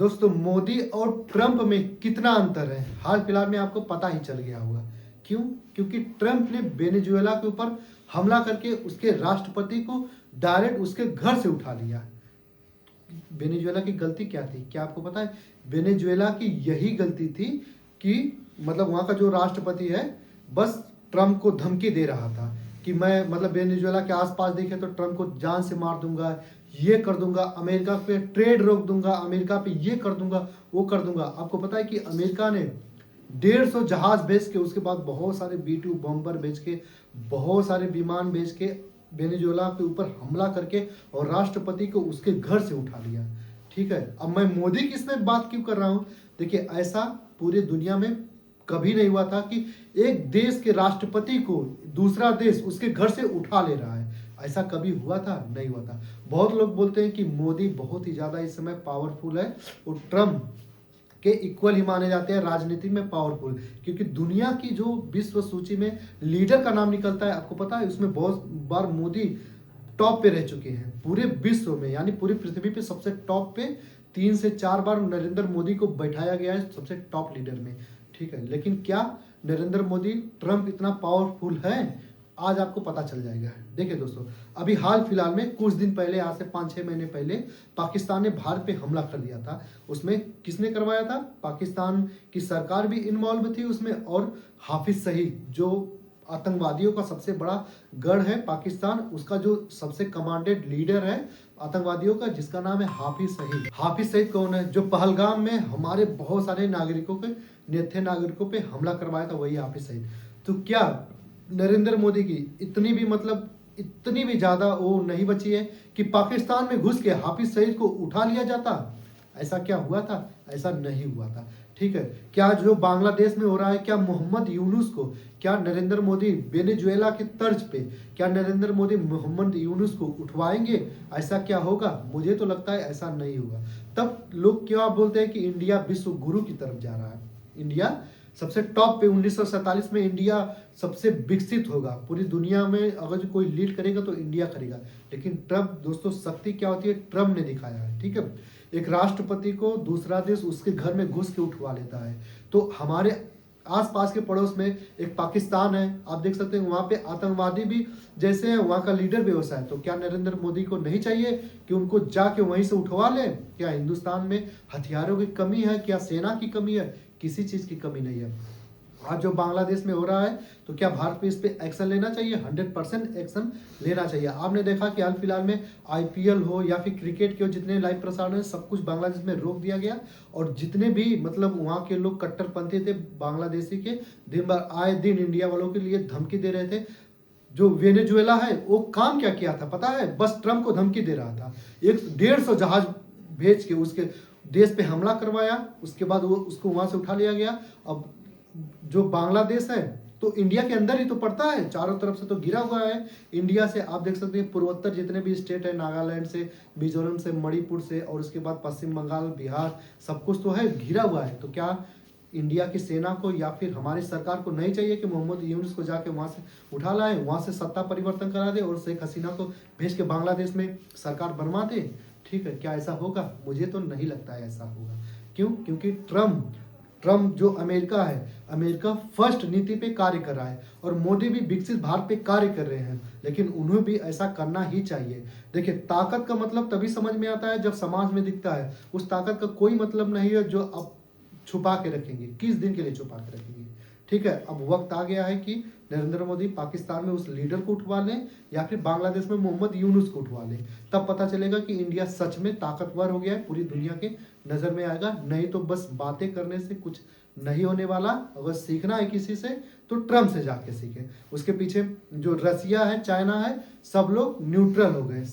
दोस्तों मोदी और ट्रंप में कितना अंतर है हाल फिलहाल में आपको पता ही चल गया होगा। क्यों? क्योंकि ट्रंप ने वेनेजुएला के ऊपर हमला करके उसके राष्ट्रपति को डायरेक्ट उसके घर से उठा लिया। वेनेजुएला की गलती क्या थी, क्या आपको पता है? वेनेजुएला की यही गलती थी कि मतलब वहाँ का जो राष्ट्रपति है बस ट्रंप को धमकी दे रहा था कि मैं मतलब वेनेजुएला के आसपास देखे तो ट्रंप को जान से मार दूंगा, ये कर दूंगा, अमेरिका पे ट्रेड रोक दूंगा, अमेरिका पे ये कर दूंगा, वो कर दूंगा। आपको पता है कि अमेरिका ने 150 जहाज भेज के, उसके बाद बहुत सारे B-2 बम्बर भेज के, बहुत सारे विमान भेज के वेनेजुएला के ऊपर हमला करके और राष्ट्रपति को उसके घर से उठा लिया। ठीक है, अब मैं मोदी की इसमें बात क्यों कर रहा हूं? देखिए, ऐसा पूरी दुनिया में कभी नहीं हुआ था कि एक देश के राष्ट्रपति को दूसरा देश उसके घर से उठा ले रहा है। ऐसा कभी हुआ था? नहीं हुआ था। बहुत लोग बोलते हैं कि मोदी बहुत ही ज्यादा इस समय पावरफुल है और ट्रम्प के इक्वल ही माने जाते हैं राजनीति में पावरफुल, क्योंकि दुनिया की जो विश्व सूची में लीडर का नाम निकलता है, आपको पता है उसमें बहुत बार मोदी टॉप पे रह चुके हैं पूरे विश्व में, यानी पूरी पृथ्वी पे सबसे टॉप पे 3 से 4 बार नरेंद्र मोदी को बैठाया गया है सबसे टॉप लीडर में। ठीक है, लेकिन क्या नरेंद्र मोदी ट्रंप इतना पावरफुल है? आज आपको पता चल जाएगा। देखिए दोस्तों, अभी हाल फिलहाल में कुछ दिन पहले, आज से 5-6 महीने पहले पाकिस्तान ने भारत पे हमला कर दिया था। उसमें किसने करवाया था? पाकिस्तान की सरकार भी इन्वॉल्व थी उसमें, और हाफिज सईद जो आतंकवादियों का सबसे बड़ा गढ़ है पाकिस्तान, उसका जो सबसे कमांडेड लीडर है आतंकवादियों का, जिसका नाम है हाफिज सईद। हाफिज सईद कौन है? जो पहलगाम में हमारे बहुत सारे नागरिकों के, निहत्थे नागरिकों पे हमला करवाया था, वही हाफिज सईद। तो क्या नरेंद्र मोदी की इतनी भी मतलब इतनी भी ज्यादा वो नहीं बची है कि पाकिस्तान में घुस के हाफिज सईद को उठा लिया जाता? ऐसा क्या हुआ था? ऐसा नहीं हुआ था। ठीक है, क्या जो बांग्लादेश में हो रहा है, क्या मोहम्मद यूनुस को, क्या नरेंद्र मोदी वेनेजुएला की तर्ज पे, क्या नरेंद्र मोदी मोहम्मद यूनुस को उठवाएंगे? ऐसा क्या होगा? मुझे तो लगता है ऐसा नहीं होगा। तब लोग क्या बोलते हैं कि इंडिया विश्व गुरु की तरफ जा रहा है। इंडिया सबसे टॉप पे 1947 में इंडिया सबसे विकसित होगा पूरी दुनिया में, अगर जो कोई लीड करेगा तो इंडिया करेगा। लेकिन ट्रम्प, दोस्तों शक्ति क्या होती है ट्रम्प ने दिखाया है। ठीक है, एक राष्ट्रपति को दूसरा देश उसके घर में घुस के उठवा लेता है। तो हमारे आसपास के पड़ोस में एक पाकिस्तान है, आप देख सकते हैं वहां पे आतंकवादी भी जैसे हैं, वहां का लीडर भी वैसा है। तो क्या नरेंद्र मोदी को नहीं चाहिए कि उनको जाके वहीं से उठवा ले? क्या हिंदुस्तान में हथियारों की कमी है? क्या सेना की कमी है? किसी चीज की कमी नहीं है। आज जो बांग्लादेश में हो रहा है, तो क्या भारत पे इस पे एक्शन लेना चाहिए? 100% एक्शन लेना चाहिए। आपने देखा कि हाल फिलहाल में IPL हो या फिर क्रिकेट के हो, जितने लाइव प्रसारण है सब कुछ बांग्लादेश में रोक दिया गया। और जितने भी मतलब वहाँ के लोग कट्टरपंथी थे बांग्लादेशी के, दिन भर आए दिन इंडिया वालों के लिए धमकी दे रहे थे। जो वेनेजुएला है वो काम क्या किया था पता है? बस ट्रम्प को धमकी दे रहा था। 150 जहाज भेज के उसके देश पे हमला करवाया, उसके बाद वो उसको वहां से उठा लिया गया। अब जो बांग्लादेश है तो इंडिया के अंदर ही तो पड़ता है, चारों तरफ से तो घिरा हुआ है इंडिया से। आप देख सकते हैं पूर्वोत्तर जितने भी स्टेट है, नागालैंड से, मिजोरम से, मणिपुर से, और उसके बाद पश्चिम बंगाल, बिहार, सब कुछ तो है, घिरा हुआ है। तो क्या इंडिया की सेना को या फिर हमारी सरकार को नहीं चाहिए कि मोहम्मद यूनुस को जाके वहां से उठा लाए, वहां से सत्ता परिवर्तन करा दे और शेख हसीना को भेज के बांग्लादेश में सरकार बनवा दे? ठीक है, क्या ऐसा होगा? मुझे तो नहीं लगता है ऐसा होगा। क्यों? क्योंकि ट्रम्प जो अमेरिका है, अमेरिका फर्स्ट नीति पे कार्य कर रहा है और मोदी भी विकसित भारत पे कार्य कर रहे हैं, लेकिन उन्हें भी ऐसा करना ही चाहिए। देखिए, ताकत का मतलब तभी समझ में आता है जब समाज में दिखता है। उस ताकत का कोई मतलब नहीं है जो अब छुपा के रखेंगे। किस दिन के लिए छुपा के रखेंगे? ठीक है, अब वक्त आ गया है कि नरेंद्र मोदी पाकिस्तान में उस लीडर को उठवा लें या फिर बांग्लादेश में मोहम्मद यूनुस को उठवा लें। तब पता चलेगा कि इंडिया सच में ताकतवर हो गया है, पूरी दुनिया के नजर में आएगा। नहीं तो बस बातें करने से कुछ नहीं होने वाला। अगर सीखना है किसी से तो ट्रम्प से जाके सीखे। उसके पीछे जो रसिया है, चाइना है, सब लोग न्यूट्रल हो गए,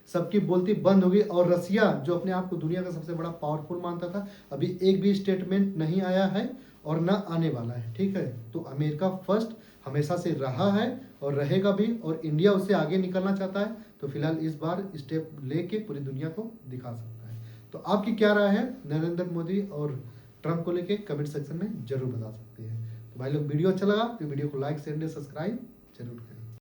सबकी बोलती बंद हो गई। और रसिया जो अपने आप को दुनिया का सबसे बड़ा पावरफुल मानता था, अभी एक भी स्टेटमेंट नहीं आया है और ना आने वाला है। ठीक है, तो अमेरिका फर्स्ट हमेशा से रहा है और रहेगा भी, और इंडिया उससे आगे निकलना चाहता है। तो फिलहाल इस बार स्टेप लेके पूरी दुनिया को दिखा सकता है। तो आपकी क्या राय है नरेंद्र मोदी और ट्रम्प को लेके? कमेंट सेक्शन में जरूर बता सकते हैं। तो भाई लोग, वीडियो अच्छा लगा तो वीडियो को लाइक, शेयर, सब्सक्राइब जरूर करें।